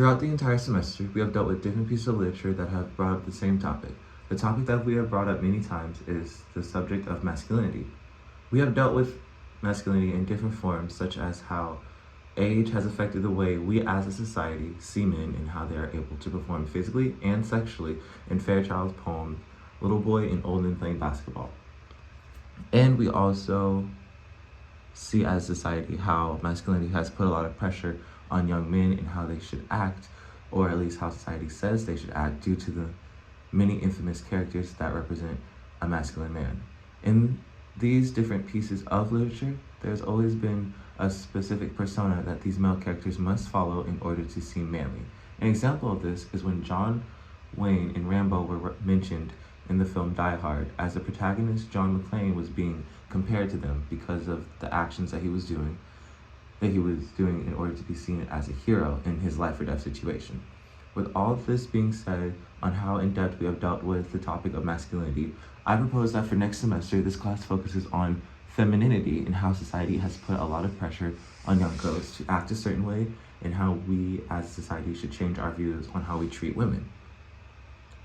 Throughout the entire semester, we have dealt with different pieces of literature that have brought up the same topic. The topic that we have brought up many times is the subject of masculinity. We have dealt with masculinity in different forms, such as how age has affected the way we as a society see men and how they are able to perform physically and sexually in Fairchild's poem, Little Boy and Old Men Playing Basketball. And we also see as a society how masculinity has put a lot of pressure on young men and how they should act, or at least how society says they should act, due to the many infamous characters that represent a masculine man. In these different pieces of literature, there's always been a specific persona that these male characters must follow in order to seem manly. An example of this is when John Wayne and Rambo were mentioned in the film Die Hard, as the protagonist John McClane was being compared to them because of the actions that he was doing in order to be seen as a hero in his life or death situation. With all of this being said on how in depth we have dealt with the topic of masculinity, I propose that for next semester, this class focuses on femininity and how society has put a lot of pressure on young girls to act a certain way, and how we as a society should change our views on how we treat women.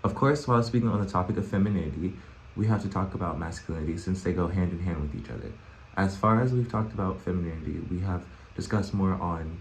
Of course, while speaking on the topic of femininity, we have to talk about masculinity since they go hand in hand with each other. As far as we've talked about femininity, we have discussed more on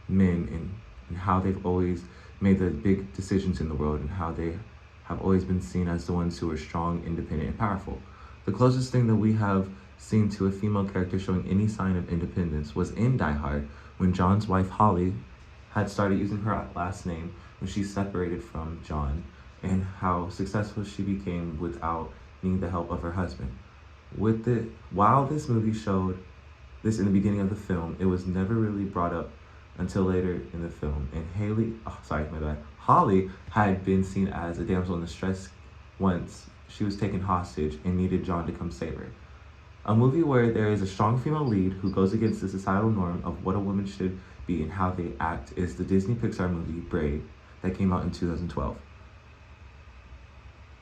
men and how they've always made the big decisions in the world and how they have always been seen as the ones who are strong, independent, and powerful. The closest thing that we have seen to a female character showing any sign of independence was in Die Hard, when John's wife Holly had started using her last name when she separated from John, and how successful she became without needing the help of her husband. While this movie showed this in the beginning of the film, it was never really brought up until later in the film. And Holly had been seen as a damsel in distress once she was taken hostage and needed John to come save her. A movie where there is a strong female lead who goes against the societal norm of what a woman should be and how they act is the Disney Pixar movie Brave that came out in 2012.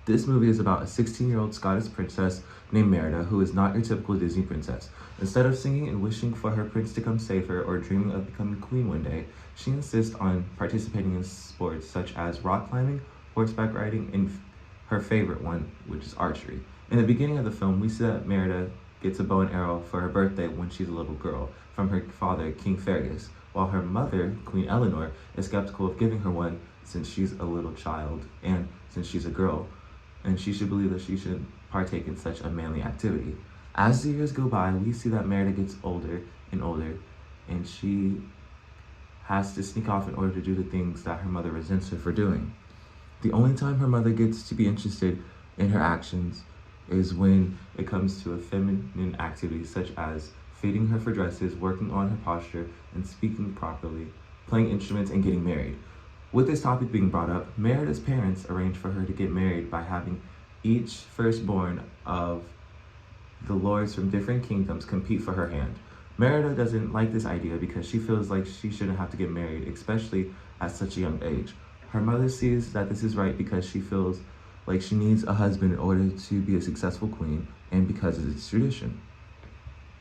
This movie is about a 16-year-old Scottish princess named Merida who is not your typical Disney princess. Instead of singing and wishing for her prince to come save her or dreaming of becoming queen one day, she insists on participating in sports such as rock climbing, horseback riding, and her favorite one, which is archery. In the beginning of the film, we see that Merida gets a bow and arrow for her birthday when she's a little girl from her father, King Fergus, while her mother, Queen Eleanor, is skeptical of giving her one since she's a little child and since she's a girl, and she should believe that she should partake in such a manly activity. As the years go by, we see that Merida gets older and older, and she has to sneak off in order to do the things that her mother resents her for doing. The only time her mother gets to be interested in her actions is when it comes to a feminine activity such as feeding her for dresses, working on her posture, and speaking properly, playing instruments, and getting married. With this topic being brought up, Merida's parents arranged for her to get married by having each firstborn of the lords from different kingdoms compete for her hand. Merida doesn't like this idea because she feels like she shouldn't have to get married, especially at such a young age. Her mother sees that this is right because she feels like she needs a husband in order to be a successful queen, and because it's tradition.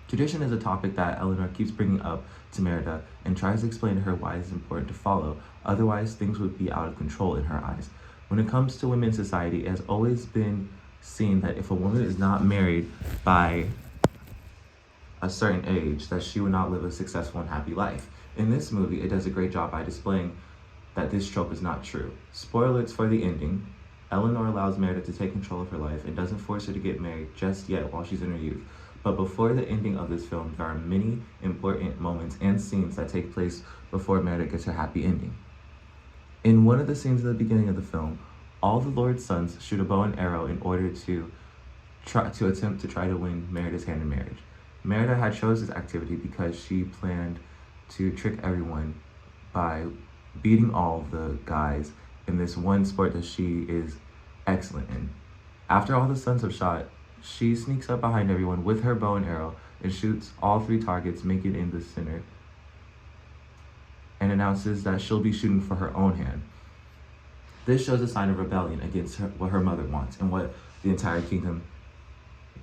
Tradition is a topic that Eleanor keeps bringing up to Merida and tries to explain to her why it's important to follow, otherwise things would be out of control in her eyes. When it comes to women in society, it has always been seen that if a woman is not married by a certain age, that she would not live a successful and happy life. In this movie, it does a great job by displaying that this trope is not true. Spoilers for the ending, Eleanor allows Merida to take control of her life and doesn't force her to get married just yet while she's in her youth. But before the ending of this film, there are many important moments and scenes that take place before Merida gets her happy ending. In one of the scenes at the beginning of the film, all the Lord's sons shoot a bow and arrow in order to attempt to try to win Merida's hand in marriage. Merida had chose this activity because she planned to trick everyone by beating all of the guys in this one sport that she is excellent in. After all the sons have shot, she sneaks up behind everyone with her bow and arrow and shoots all 3 targets, making it in the center, and announces that she'll be shooting for her own hand. This shows a sign of rebellion against what her mother wants and what the entire kingdom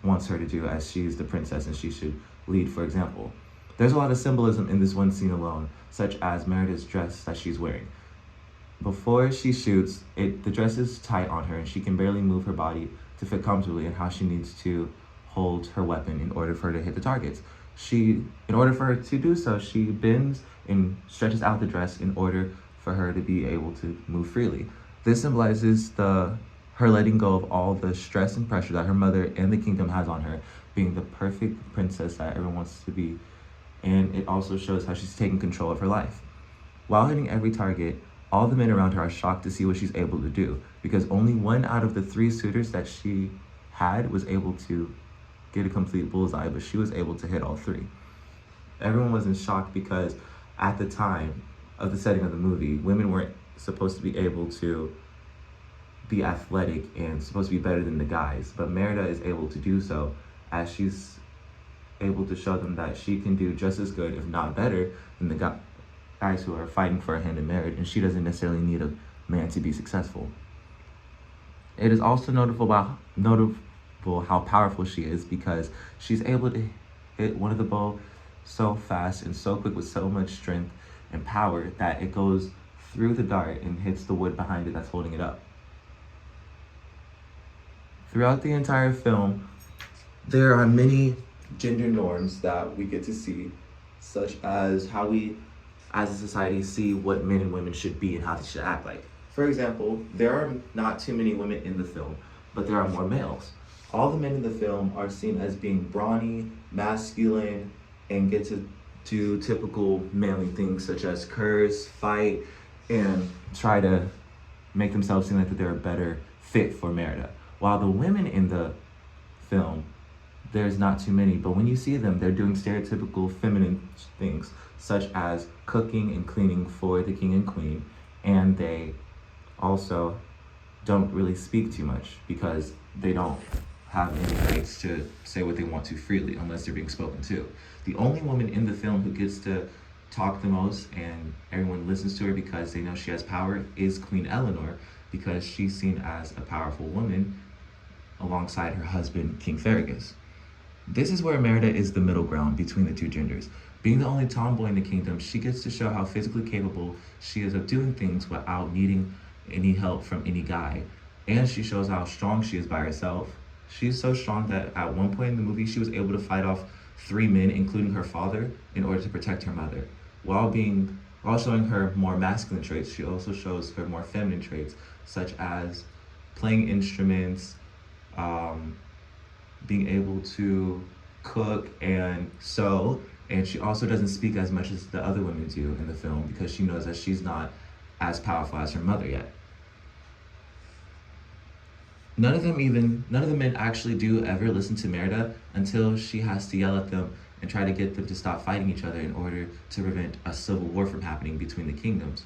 wants her to do, as she's the princess and she should lead for example. There's a lot of symbolism in this one scene alone, such as Merida's dress that she's wearing. Before she shoots, the dress is tight on her and she can barely move her body to fit comfortably in how she needs to hold her weapon in order for her to hit the targets. In order for her to do so, she bends and stretches out the dress in order for her to be able to move freely. This symbolizes her letting go of all the stress and pressure that her mother and the kingdom has on her, being the perfect princess that everyone wants to be. And it also shows how she's taking control of her life. While hitting every target, all the men around her are shocked to see what she's able to do, because only 1 out of the 3 suitors that she had was able to get a complete bullseye, but she was able to hit all 3. Everyone was in shock because at the time of the setting of the movie, women weren't supposed to be able to be athletic and supposed to be better than the guys, but Merida is able to do so, as she's able to show them that she can do just as good, if not better, than the guys who are fighting for a hand in marriage, and she doesn't necessarily need a man to be successful. It is also notable how powerful she is, because she's able to hit one of the bow so fast and so quick with so much strength and power that it goes through the dart and hits the wood behind it that's holding it up. Throughout the entire film, there are many gender norms that we get to see, such as how we as a society see what men and women should be and how they should act like. For example, there are not too many women in the film, but there are more males. All the men in the film are seen as being brawny, masculine, and get to do typical manly things such as curse, fight, and try to make themselves seem like that they're a better fit for Merida. While the women in the film, there's not too many, but when you see them, they're doing stereotypical feminine things, such as cooking and cleaning for the king and queen, and they also don't really speak too much because they don't have any rights to say what they want to freely unless they're being spoken to. The only woman in the film who gets to talk the most and everyone listens to her because they know she has power is Queen Eleanor, because she's seen as a powerful woman alongside her husband, King Fergus. This is where Merida is the middle ground between the two genders. Being the only tomboy in the kingdom, she gets to show how physically capable she is of doing things without needing any help from any guy. And she shows how strong she is by herself. She's so strong that at one point in the movie, she was able to fight off 3 men, including her father, in order to protect her mother. While showing her more masculine traits, she also shows her more feminine traits, such as playing instruments, being able to cook and sew, and she also doesn't speak as much as the other women do in the film because she knows that she's not as powerful as her mother yet. None of the men actually do ever listen to Merida until she has to yell at them and try to get them to stop fighting each other in order to prevent a civil war from happening between the kingdoms.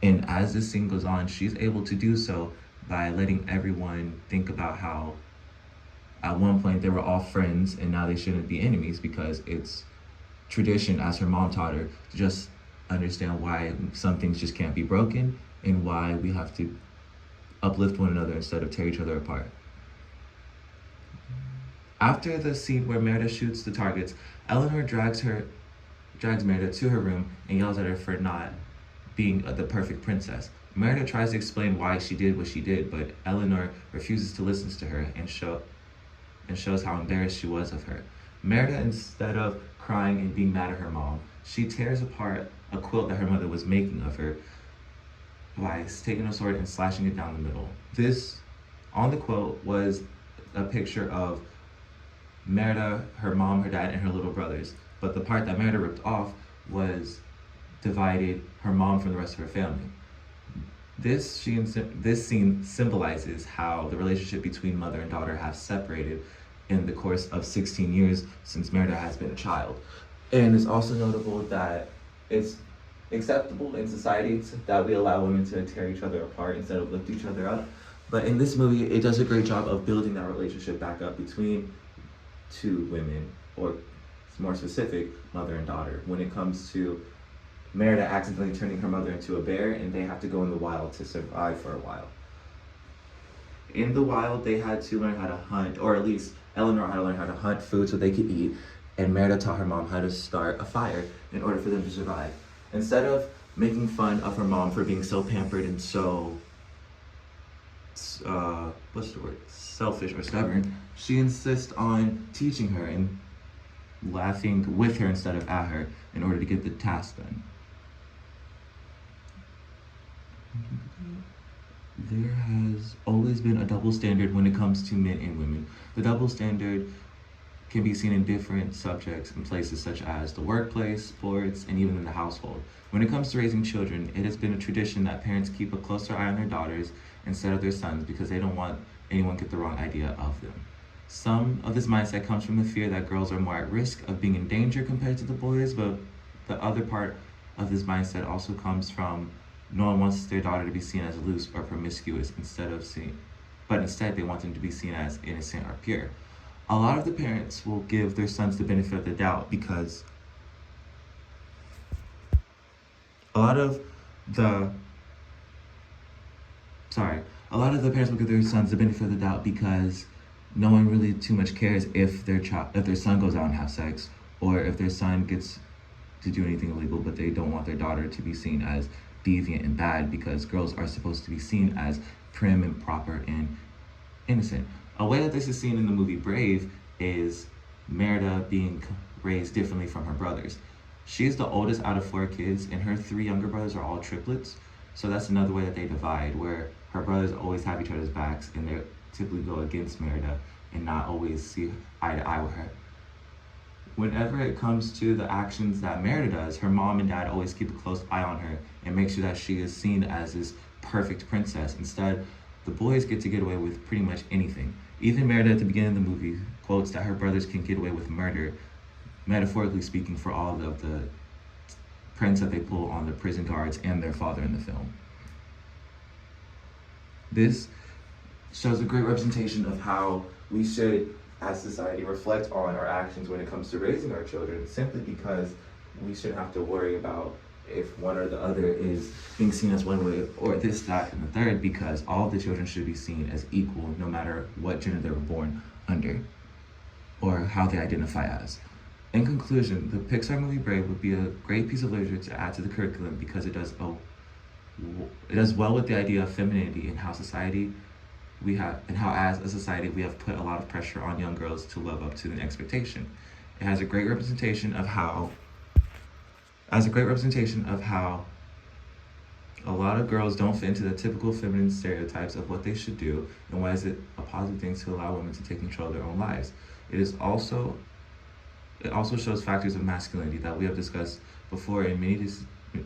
And as this scene goes on, she's able to do so by letting everyone think about how at one point they were all friends and now they shouldn't be enemies, because it's tradition, as her mom taught her, to just understand why some things just can't be broken and why we have to uplift one another instead of tear each other apart. After the scene where Merida shoots the targets, Eleanor drags Merida to her room and yells at her for not being the perfect princess. Merida tries to explain why she did what she did, but Eleanor refuses to listen to her and shows how embarrassed she was of her. Merida, instead of crying and being mad at her mom, she tears apart a quilt that her mother was making of her by taking a sword and slashing it down the middle. This, on the quilt, was a picture of Merida, her mom, her dad, and her little brothers. But the part that Merida ripped off divided her mom from the rest of her family. This scene symbolizes how the relationship between mother and daughter have separated in the course of 16 years since Merida has been a child. And it's also notable that it's acceptable in society that we allow women to tear each other apart instead of lift each other up. But in this movie, it does a great job of building that relationship back up between two women, or more specific, mother and daughter, when it comes to Merida accidentally turning her mother into a bear and they have to go in the wild to survive for a while. In the wild, they had to learn how to hunt, or at least Eleanor had to learn how to hunt food so they could eat. and Merida taught her mom how to start a fire in order for them to survive. Instead of making fun of her mom for being so pampered and so what's the word, selfish or stubborn, she insists on teaching her and laughing with her instead of at her in order to get the task done. There has always been a double standard when it comes to men and women. The double standard can be seen in different subjects and places such as the workplace, sports, and even in the household. When it comes to raising children, it has been a tradition that parents keep a closer eye on their daughters instead of their sons because they don't want anyone to get the wrong idea of them. Some of this mindset comes from the fear that girls are more at risk of being in danger compared to the boys, but the other part of this mindset also comes from no one wants their daughter to be seen as loose or promiscuous but instead they want them to be seen as innocent or pure. A lot of the parents will give their sons the benefit of the doubt because a lot of the parents will give their sons the benefit of the doubt because no one really too much cares if their son goes out and have sex or if their son gets to do anything illegal, but they don't want their daughter to be seen as deviant and bad because girls are supposed to be seen as prim and proper and innocent. A way that this is seen in the movie Brave is Merida being raised differently from her brothers. She's the oldest out of 4 kids, and her 3 younger brothers are all triplets. So that's another way that they divide, where her brothers always have each other's backs, and they typically go against Merida and not always see eye to eye with her. Whenever it comes to the actions that Merida does, her mom and dad always keep a close eye on her and make sure that she is seen as this perfect princess. Instead, the boys get to get away with pretty much anything. Even Merida at the beginning of the movie quotes that her brothers can get away with murder, metaphorically speaking, for all of the pranks that they pull on the prison guards and their father in the film. This shows a great representation of how we should, as society, reflect on our actions when it comes to raising our children, simply because we shouldn't have to worry about if one or the other is being seen as one way or this, that, and the third, because all of the children should be seen as equal no matter what gender they were born under or how they identify as. In conclusion, the Pixar movie Brave would be a great piece of literature to add to the curriculum because it does well with the idea of femininity and how as a society we have put a lot of pressure on young girls to live up to an expectation. It has a great representation of how a lot of girls don't fit into the typical feminine stereotypes of what they should do, and why is it a positive thing to allow women to take control of their own lives. It also shows factors of masculinity that we have discussed before in many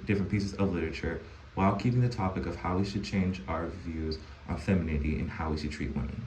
different pieces of literature, while keeping the topic of how we should change our views on femininity and how we should treat women.